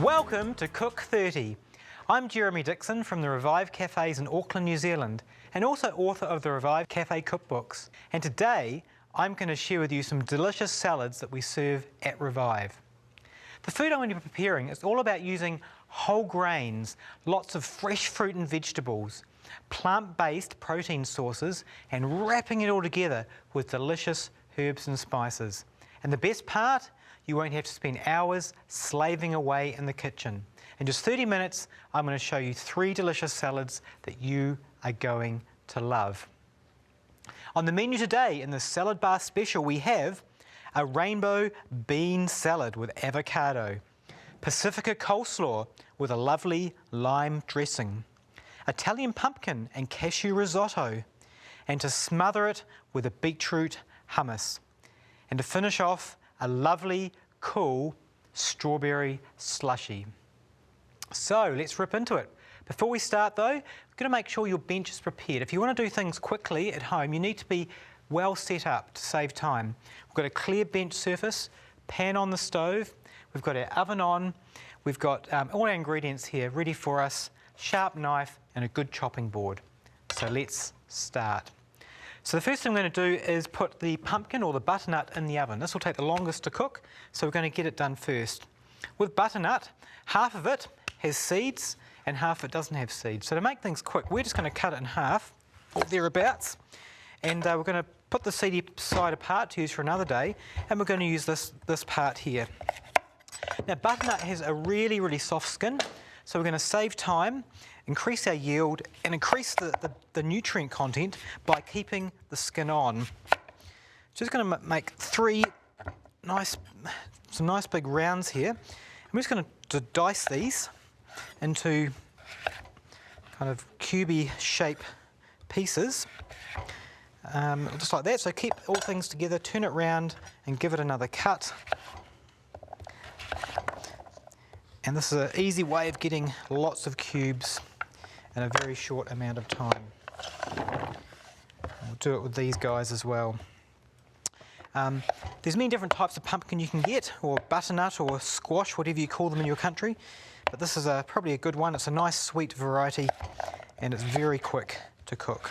Welcome to Cook 30. I'm Jeremy Dixon from the Revive Cafes in Auckland, New Zealand, and also author of the Revive Cafe cookbooks. And today, I'm going to share with you some delicious salads that we serve at Revive. The food I'm going to be preparing is all about using whole grains, lots of fresh fruit and vegetables, plant-based protein sources, and wrapping it all together with delicious herbs and spices. And the best part? You won't have to spend hours slaving away in the kitchen. In just 30 minutes, I'm going to show you 3 delicious salads that you are going to love. On the menu today, in the salad bar special, we have a rainbow bean salad with avocado, Pacifika coleslaw with a lovely lime dressing, Italian pumpkin and cashew risotto, and to smother it with a beetroot hummus. And to finish off, a lovely, cool strawberry slushy. So let's rip into it. Before we start though, we're going to make sure your bench is prepared. If you want to do things quickly at home, you need to be well set up to save time. We've got a clear bench surface, pan on the stove, we've got our oven on, we've got all our ingredients here ready for us, sharp knife and a good chopping board. So let's start. So the first thing I'm going to do is put the pumpkin or the butternut in the oven. This will take the longest to cook, so we're going to get it done first. With butternut, half of it has seeds and half of it doesn't have seeds. So to make things quick, we're just going to cut it in half, or thereabouts, and we're going to put the seedy side apart to use for another day, and we're going to use this part here. Now butternut has a really, really soft skin, so we're going to save time, increase our yield and increase the nutrient content by keeping the skin on. Just going to make some nice big rounds here. I'm just going to dice these into kind of cubey shape pieces, just like that. So keep all things together, turn it round and give it another cut. And this is an easy way of getting lots of cubes in a very short amount of time. We'll do it with these guys as well. There's many different types of pumpkin you can get, or butternut or squash, whatever you call them in your country. But this is probably a good one. It's a nice sweet variety and it's very quick to cook.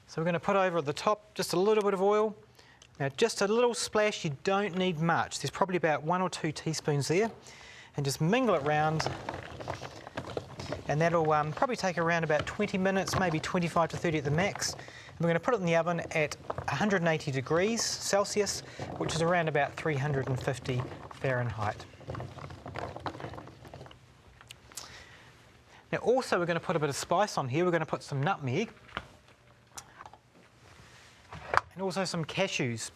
So we're going to put over at the top just a little bit of oil. Now just a little splash, you don't need much. There's probably about 1 or 2 teaspoons there. And just mingle it round. And that'll probably take around about 20 minutes, maybe 25 to 30 at the max. And we're going to put it in the oven at 180 degrees Celsius, which is around about 350 Fahrenheit. Now also we're going to put a bit of spice on here. We're going to put some nutmeg. And also some cashews.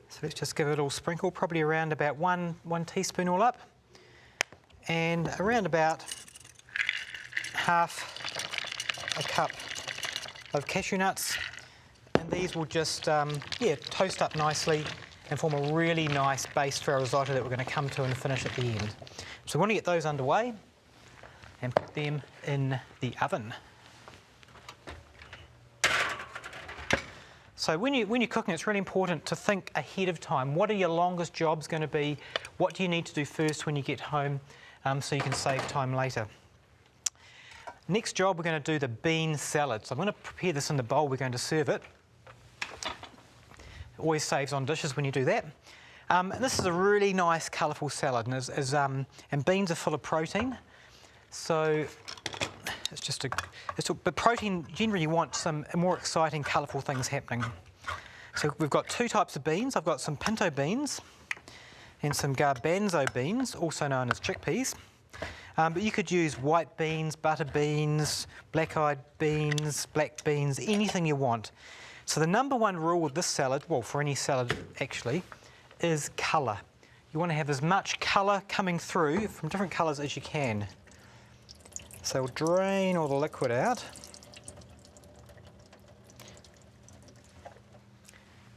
So let's just give it a little sprinkle, probably around about one teaspoon all up. And around about half a cup of cashew nuts. And these will just toast up nicely and form a really nice base for our risotto that we're going to come to and finish at the end. So we want to get those underway and put them in the oven. So when you're cooking, it's really important to think ahead of time. What are your longest jobs going to be? What do you need to do first when you get home so you can save time later? Next job, we're going to do the bean salad. So I'm going to prepare this in the bowl. We're going to serve it. It always saves on dishes when you do that. And this is a really nice, colourful salad, and beans are full of protein. So but protein, generally you want some more exciting, colourful things happening. So we've got 2 types of beans. I've got some pinto beans and some garbanzo beans, also known as chickpeas. But you could use white beans, butter beans, black-eyed beans, black beans, anything you want. So the number 1 rule with this salad, well, for any salad actually, is colour. You want to have as much colour coming through from different colours as you can. So we'll drain all the liquid out.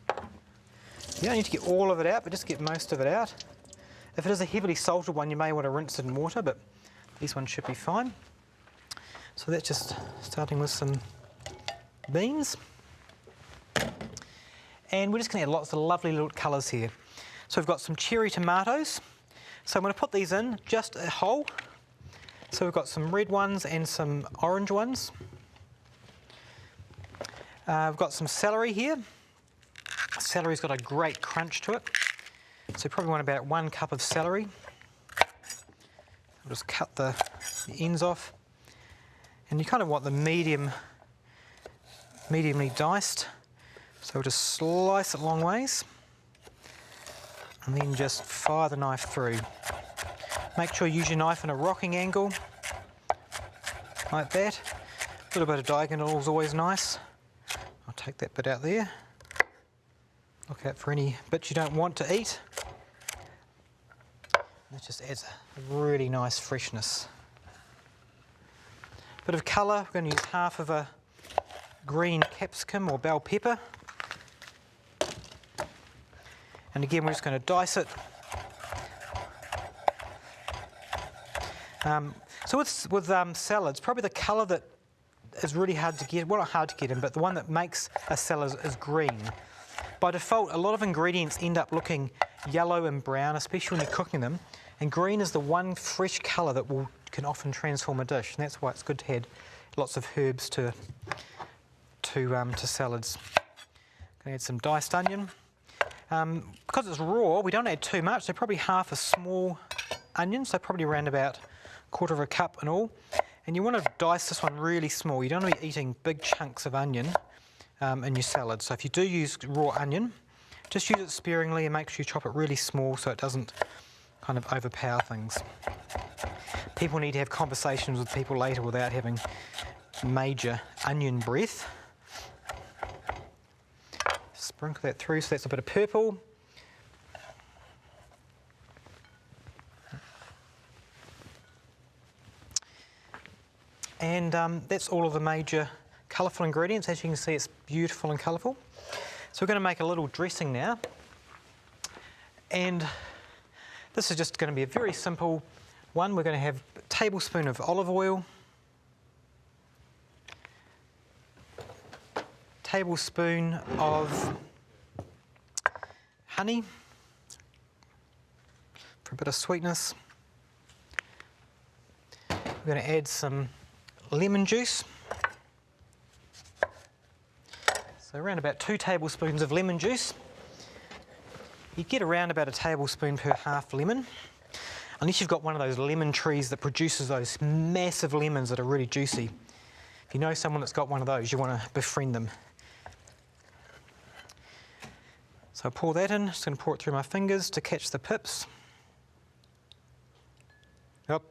You don't need to get all of it out, but just get most of it out. If it is a heavily salted one, you may want to rinse it in water, but these ones should be fine. So that's just starting with some beans. And we're just going to add lots of lovely little colours here. So we've got some cherry tomatoes. So I'm going to put these in just a whole. So we've got some red ones and some orange ones. I've got some celery here. Celery's got a great crunch to it. So you probably want about 1 cup of celery. I'll just cut the ends off. And you kind of want the mediumly diced. So we'll just slice it long ways. And then just fire the knife through. Make sure you use your knife in a rocking angle, like that. A little bit of diagonal is always nice. I'll take that bit out there. Look out for any bits you don't want to eat. That just adds a really nice freshness. Bit of colour, we're going to use half of a green capsicum or bell pepper. And again, we're just going to dice it. So with salads, probably the colour that is really hard to get, well, not hard to get in, but the one that makes a salad is green. By default, a lot of ingredients end up looking yellow and brown, especially when you're cooking them. And green is the one fresh colour that can often transform a dish, and that's why it's good to add lots of herbs to salads. I'm going to add some diced onion. Because it's raw, we don't add too much, so probably half a small onion, so probably around about 1/4 cup in all. And you want to dice this one really small. You don't want to be eating big chunks of onion in your salad. So if you do use raw onion, just use it sparingly and make sure you chop it really small so it doesn't kind of overpower things. People need to have conversations with people later without having major onion breath. Sprinkle that through, so that's a bit of purple. And that's all of the major colourful ingredients. As you can see, it's beautiful and colourful. So we're going to make a little dressing now. And this is just going to be a very simple one. We're going to have a tablespoon of olive oil, tablespoon of honey for a bit of sweetness. We're going to add some lemon juice. So around about 2 tablespoons of lemon juice. You get around about a tablespoon per half lemon, unless you've got one of those lemon trees that produces those massive lemons that are really juicy. If you know someone that's got one of those, you want to befriend them. So I pour that in, just going to pour it through my fingers to catch the pips. Yep.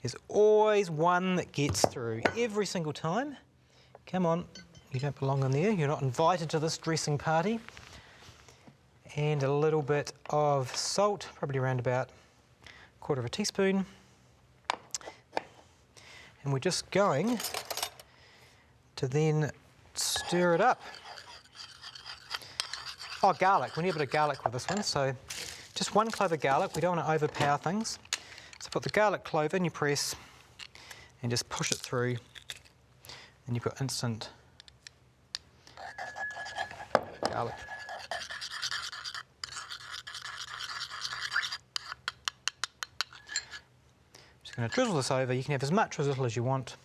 There's always one that gets through every single time. Come on, you don't belong in there. You're not invited to this dressing party. And a little bit of salt, probably around about 1/4 teaspoon. And we're just going to then stir it up. Oh, garlic. We need a bit of garlic with this one. So just 1 clove of garlic. We don't want to overpower things. So put the garlic clove in your press and just push it through. And you've got instant garlic. Just going to drizzle this over. You can have as much or as little as you want.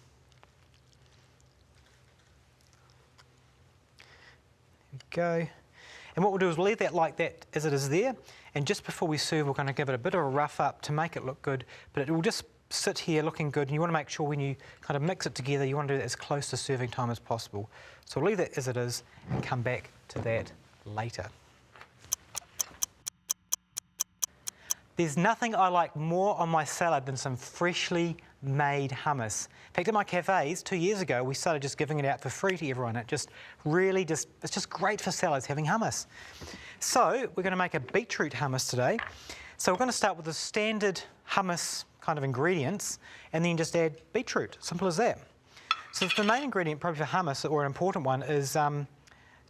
There we go. And what we'll do is leave that like that as it is there, and just before we serve we're going to give it a bit of a rough up to make it look good, but it will just sit here looking good, and you want to make sure when you kind of mix it together you want to do that as close to serving time as possible. So we'll leave that as it is and come back to that later. There's nothing I like more on my salad than some freshly made hummus. In fact, at my cafes 2 years ago, we started just giving it out for free to everyone. It just really it's just great for salads having hummus. So we're going to make a beetroot hummus today. So we're going to start with the standard hummus kind of ingredients and then just add beetroot. Simple as that. So the main ingredient probably for hummus, or an important one, is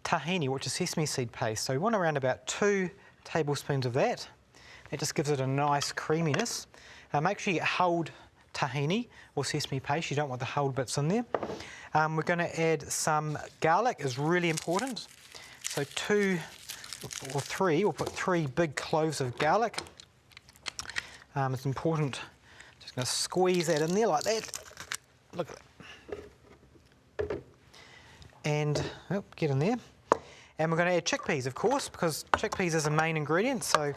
tahini, which is sesame seed paste. So we want around about 2 tablespoons of that. It just gives it a nice creaminess. Make sure you get hulled tahini or sesame paste. You don't want the hulled bits in there. We're going to add some garlic, is really important. So 2 or 3, we'll put 3 big cloves of garlic. It's important, just going to squeeze that in there like that. Look at that. And, oh, get in there. And we're going to add chickpeas, of course, because chickpeas is a main ingredient. So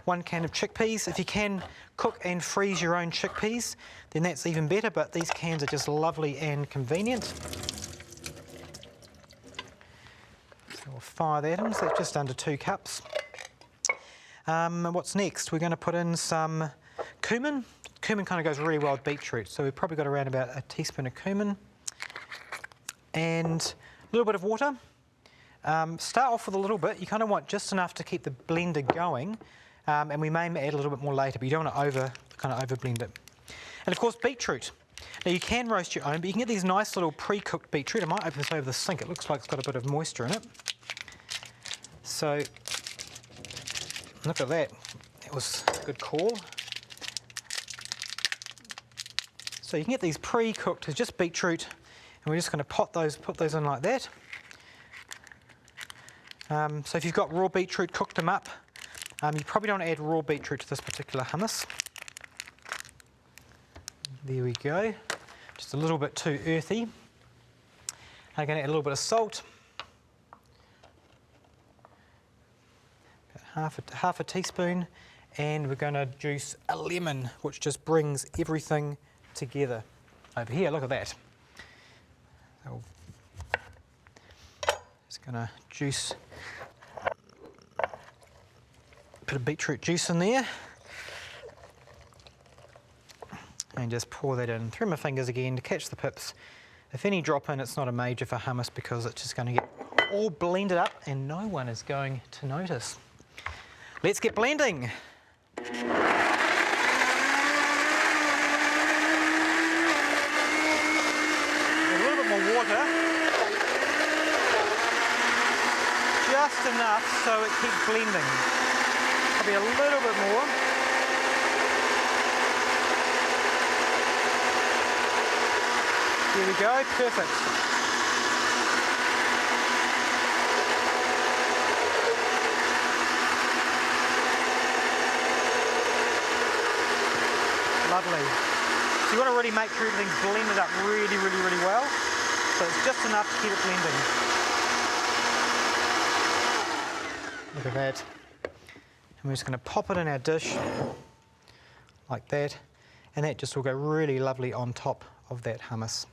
1 can of chickpeas. If you can cook and freeze your own chickpeas, then that's even better, but these cans are just lovely and convenient. So we'll fire that in, so that's just under 2 cups. What's next? We're going to put in some cumin. Cumin kind of goes really well with beetroot, so we've probably got around about a teaspoon of cumin. And a little bit of water. Start off with a little bit. You kind of want just enough to keep the blender going, and we may add a little bit more later, but you don't want to over blend it. And of course, beetroot. Now you can roast your own, but you can get these nice little pre-cooked beetroot. I might open this over the sink. It looks like it's got a bit of moisture in it. So look at that. That was a good call. So you can get these pre-cooked as just beetroot, and we're just going to put those in like that. So if you've got raw beetroot, cooked them up, you probably don't add raw beetroot to this particular hummus. There we go. Just a little bit too earthy. I'm going to add a little bit of salt. About half a teaspoon. And we're going to juice a lemon, which just brings everything together. Over here, look at that. So just going to juice a bit of beetroot juice in there. And just pour that in through my fingers again to catch the pips. If any drop in, it's not a major for hummus because it's just going to get all blended up and no one is going to notice. Let's get blending. A little bit more water. Just enough so it keeps blending. Probably a little bit more. There we go, perfect. Lovely. So you want to really make sure everything's blended up really well. So it's just enough to keep it blending. Look at that. And we're just going to pop it in our dish like that. And that just will go really lovely on top of that hummus.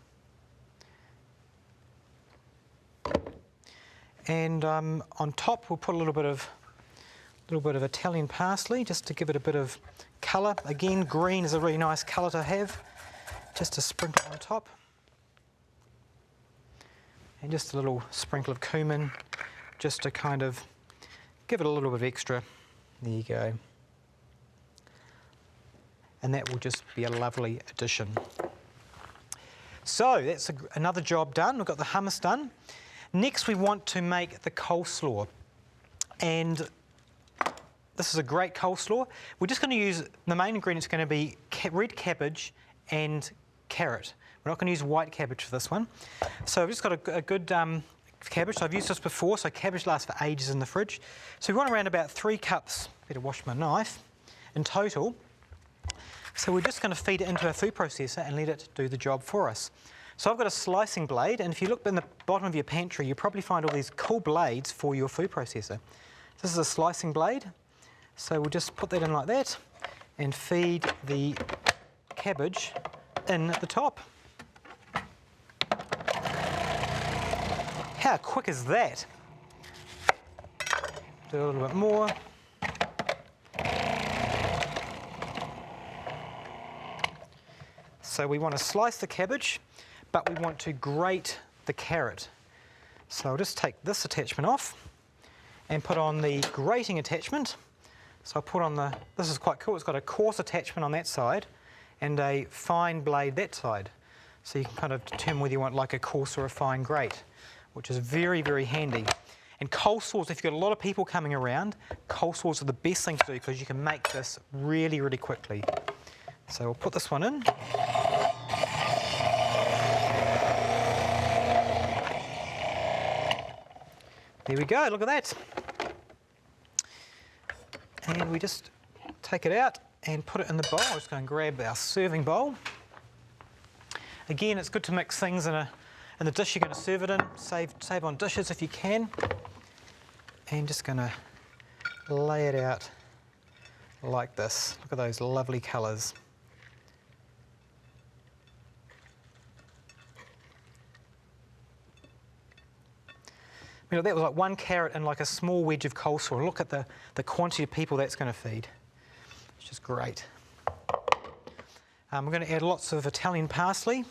And on top we'll put a little bit of Italian parsley just to give it a bit of colour. Again, green is a really nice colour to have, just to sprinkle on top. And just a little sprinkle of cumin just to kind of give it a little bit extra. There you go. And that will just be a lovely addition. So that's another job done. We've got the hummus done. Next we want to make the coleslaw. And this is a great coleslaw. We're just going to use, the main ingredients are going to be red cabbage and carrot. We're not going to use white cabbage for this one. So I've just got a good cabbage. So I've used this before, so cabbage lasts for ages in the fridge. So we want around about 3 cups, better wash my knife, in total. So we're just going to feed it into our food processor and let it do the job for us. So I've got a slicing blade, and if you look in the bottom of your pantry, you'll probably find all these cool blades for your food processor. This is a slicing blade, so we'll just put that in like that and feed the cabbage in at the top. How quick is that? Do a little bit more. So we want to slice the cabbage, but we want to grate the carrot. So I'll just take this attachment off and put on the grating attachment. So I'll put on this is quite cool, it's got a coarse attachment on that side and a fine blade that side. So you can kind of determine whether you want like a coarse or a fine grate, which is very handy. And coleslaws, if you've got a lot of people coming around, coleslaws are the best thing to do because you can make this really quickly. So we'll put this one in. There we go, look at that. And we just take it out and put it in the bowl. I'm just going to grab our serving bowl. Again, it's good to mix things in the dish you're going to serve it in. Save on dishes if you can. And just going to lay it out like this. Look at those lovely colours. You know, that was like 1 carrot and like a small wedge of coleslaw. Look at the quantity of people that's going to feed. It's just great. We're going to add lots of Italian parsley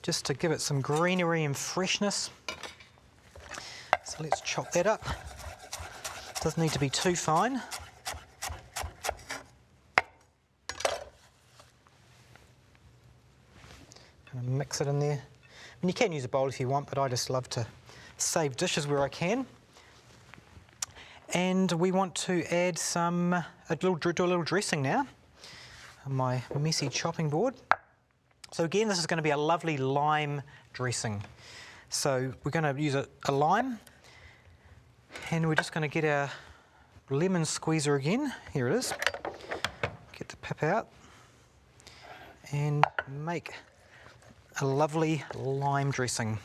just to give it some greenery and freshness. So let's chop that up. Doesn't need to be too fine. Going to mix it in there. I mean, you can use a bowl if you want, but I just love to save dishes where I can. And we want to add do a little dressing now on my messy chopping board. So again, this is going to be a lovely lime dressing. So we're going to use a lime, and we're just going to get our lemon squeezer again. Here it is. Get the pip out and make a lovely lime dressing.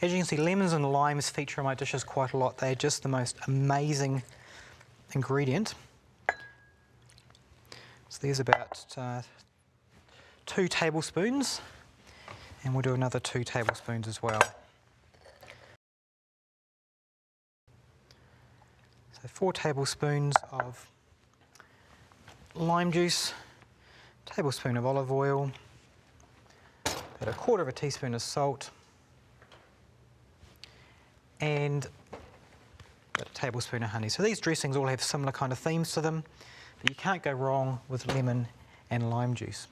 As you can see, lemons and limes feature in my dishes quite a lot. They're just the most amazing ingredient. So there's about 2 tablespoons, and we'll do another 2 tablespoons as well. So 4 tablespoons of lime juice, tablespoon of olive oil, about 1/4 teaspoon of salt, and a tablespoon of honey. So these dressings all have similar kind of themes to them, but you can't go wrong with lemon and lime juice.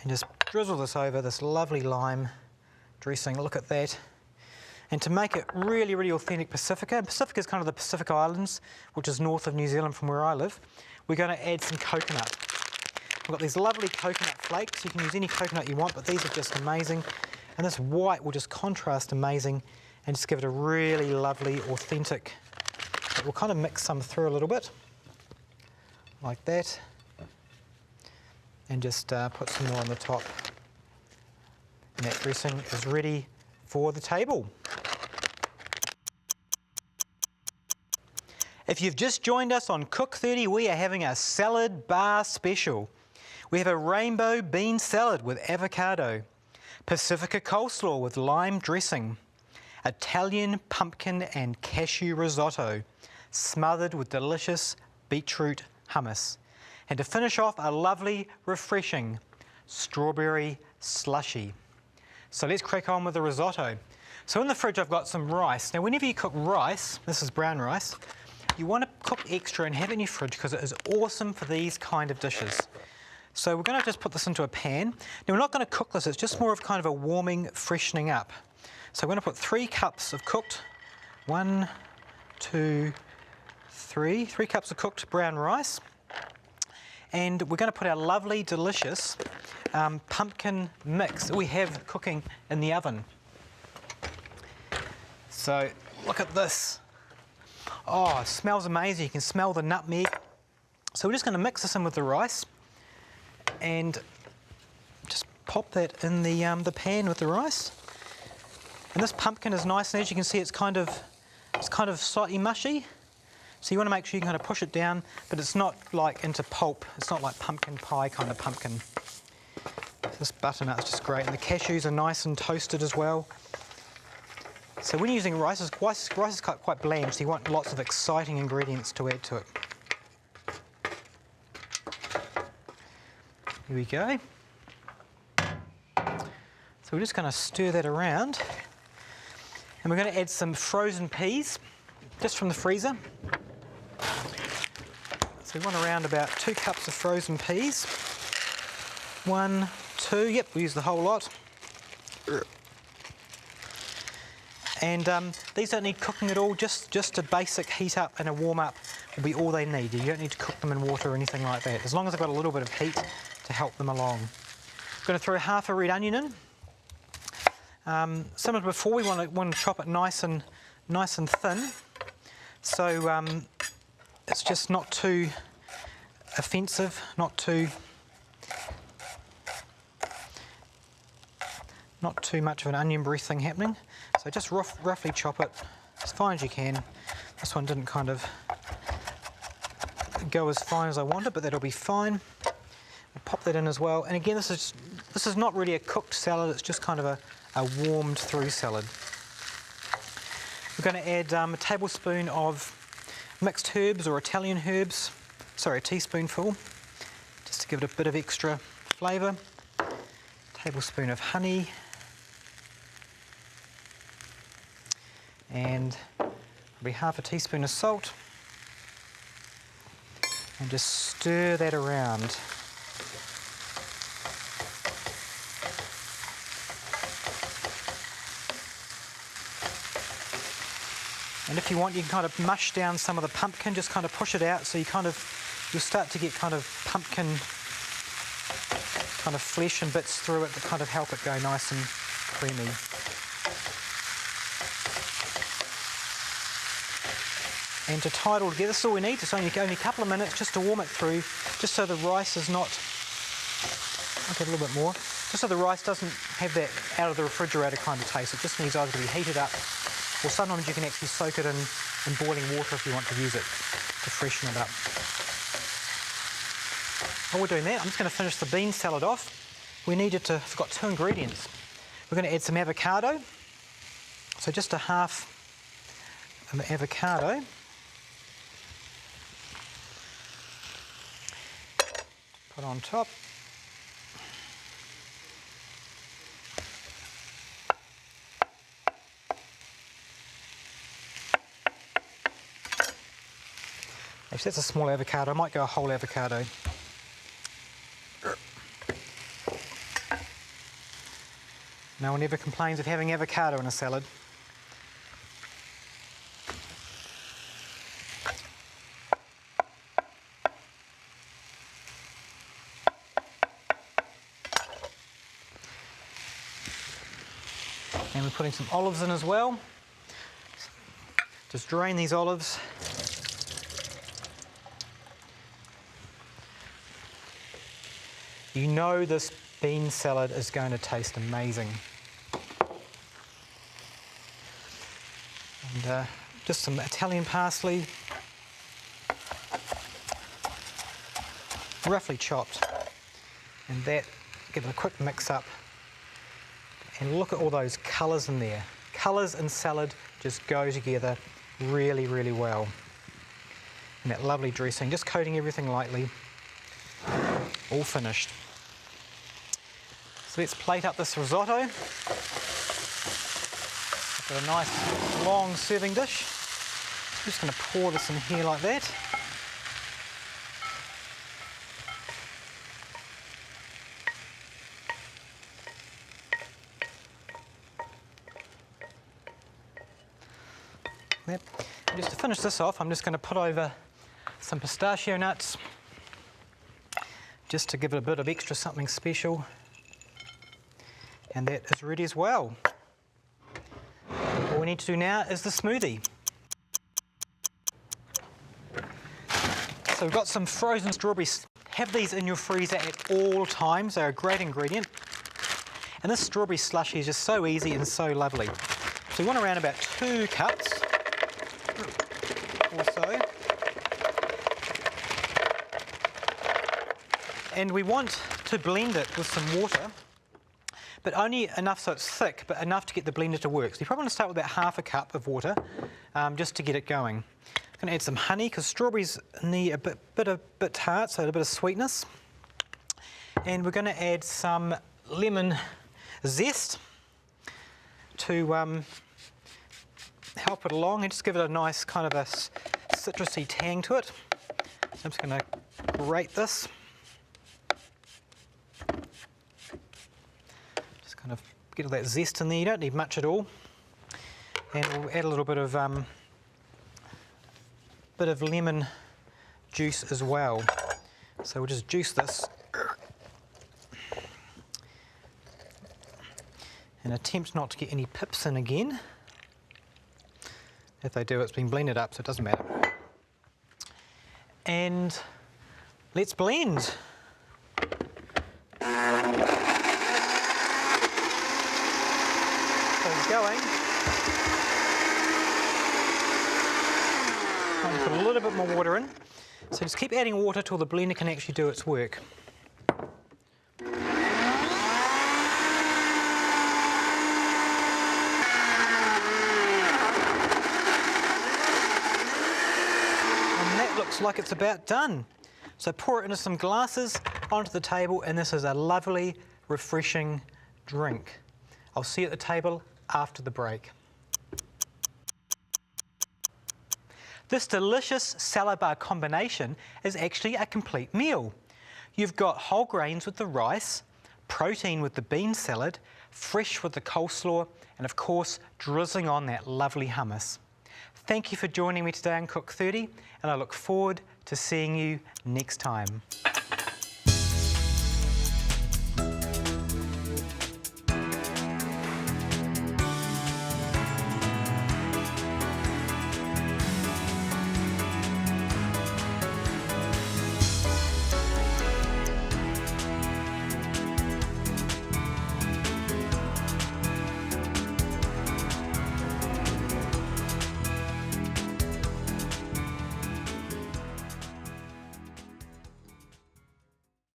And just drizzle this over this lovely lime dressing. Look at that. And to make it really, really authentic Pacifika, Pacifica is kind of the Pacific Islands, which is north of New Zealand from where I live, we're going to add some coconut. We've got these lovely coconut flakes. You can use any coconut you want, but these are just amazing. And this white will just contrast amazing and just give it a really lovely, authentic. We'll kind of mix some through a little bit, like that. And just put some more on the top. And that dressing is ready for the table. If you've just joined us on Cook 30, we are having a salad bar special. We have a rainbow bean salad with avocado, Pacifika coleslaw with lime dressing, Italian pumpkin and cashew risotto, smothered with delicious beetroot hummus. And to finish off, a lovely, refreshing strawberry slushy. So let's crack on with the risotto. So in the fridge I've got some rice. Now whenever you cook rice, this is brown rice, you want to cook extra and have it in your fridge because it is awesome for these kind of dishes. So we're going to just put this into a pan. Now we're not going to cook this, it's just more of kind of a warming, freshening up. So we're going to put 3 cups of cooked, 1, 2, 3 cups of cooked brown rice. And we're going to put our lovely, delicious pumpkin mix that we have cooking in the oven. So look at this. Oh, it smells amazing. You can smell the nutmeg. So we're just going to mix this in with the rice and just pop that in the pan with the rice. And this pumpkin is nice, and as you can see, it's kind of slightly mushy. So you want to make sure you kind of push it down, but it's not like into pulp. It's not like pumpkin pie kind of pumpkin. This butternut's just great, and the cashews are nice and toasted as well. So when you're using rice is quite bland, so you want lots of exciting ingredients to add to it. Here we go. So we're just going to stir that around, and we're going to add some frozen peas, just from the freezer. So we want around about 2 cups of frozen peas. 1, 2, yep, we use the whole lot. And these don't need cooking at all, just a basic heat up and a warm up will be all they need. You don't need to cook them in water or anything like that, as long as they've got a little bit of heat to help them along. going to throw half a red onion in. Similar to before, we want to chop it nice and thin, so it's just not too offensive, not too much of an onion breath thing happening. So just roughly chop it as fine as you can. This one didn't kind of go as fine as I wanted, but that'll be fine. I'll pop that in as well. And again, this is not really a cooked salad, it's just kind of a warmed through salad. We're going to add a tablespoon of mixed herbs or Italian herbs, sorry, a teaspoonful, just to give it a bit of extra flavour. Tablespoon of honey, and probably half a teaspoon of salt, and just stir that around. And if you want, you can kind of mush down some of the pumpkin, just kind of push it out, so you'll start to get kind of pumpkin kind of flesh and bits through it to kind of help it go nice and creamy. And to tie it all together, this is all we need. It's only a couple of minutes just to warm it through, just so the rice is not, I'll get a little bit more, just so the rice doesn't have that out of the refrigerator kind of taste. It just needs either to be heated up, or sometimes you can actually soak it in boiling water if you want to use it to freshen it up. While we're doing that, I'm just going to finish the bean salad off. Forgot 2 ingredients. We're going to add some avocado. So just a half of avocado. Put on top. Actually, that's a small avocado. I might go a whole avocado. No one ever complains of having avocado in a salad. And we're putting some olives in as well. Just drain these olives. You know this bean salad is going to taste amazing. And just some Italian parsley, roughly chopped. And that, give it a quick mix up. And look at all those colours in there. Colours and salad just go together really, really well. And that lovely dressing, just coating everything lightly. All finished. So let's plate up this risotto. I've got a nice long serving dish. I'm just going to pour this in here like that. Yep. And just to finish this off, I'm just going to put over some pistachio nuts, just to give it a bit of extra something special. And that is ready as well. All we need to do now is the smoothie. So we've got some frozen strawberries. Have these in your freezer at all times. They're a great ingredient. And this strawberry slushy is just so easy and so lovely. So we want around about 2 cups or so. And we want to blend it with some water, but only enough so it's thick, but enough to get the blender to work. So you probably want to start with about half a cup of water, just to get it going. I'm going to add some honey, because strawberries need a bit tart, so a bit of sweetness. And we're going to add some lemon zest to help it along and just give it a nice kind of a citrusy tang to it. So I'm just going to grate this. Kind of get all that zest in there. You don't need much at all. And we'll add a little bit of lemon juice as well. So we'll just juice this. and attempt not to get any pips in again. If they do, it's been blended up, so it doesn't matter. And let's blend. So it's going. I'm going to put a little bit more water in. So just keep adding water till the blender can actually do its work. Looks like it's about done. So pour it into some glasses onto the table, and this is a lovely, refreshing drink. I'll see you at the table after the break. This delicious salad bar combination is actually a complete meal. You've got whole grains with the rice, protein with the bean salad, fresh with the coleslaw, and of course drizzling on that lovely hummus. Thank you for joining me today on Cook 30, and I look forward to seeing you next time.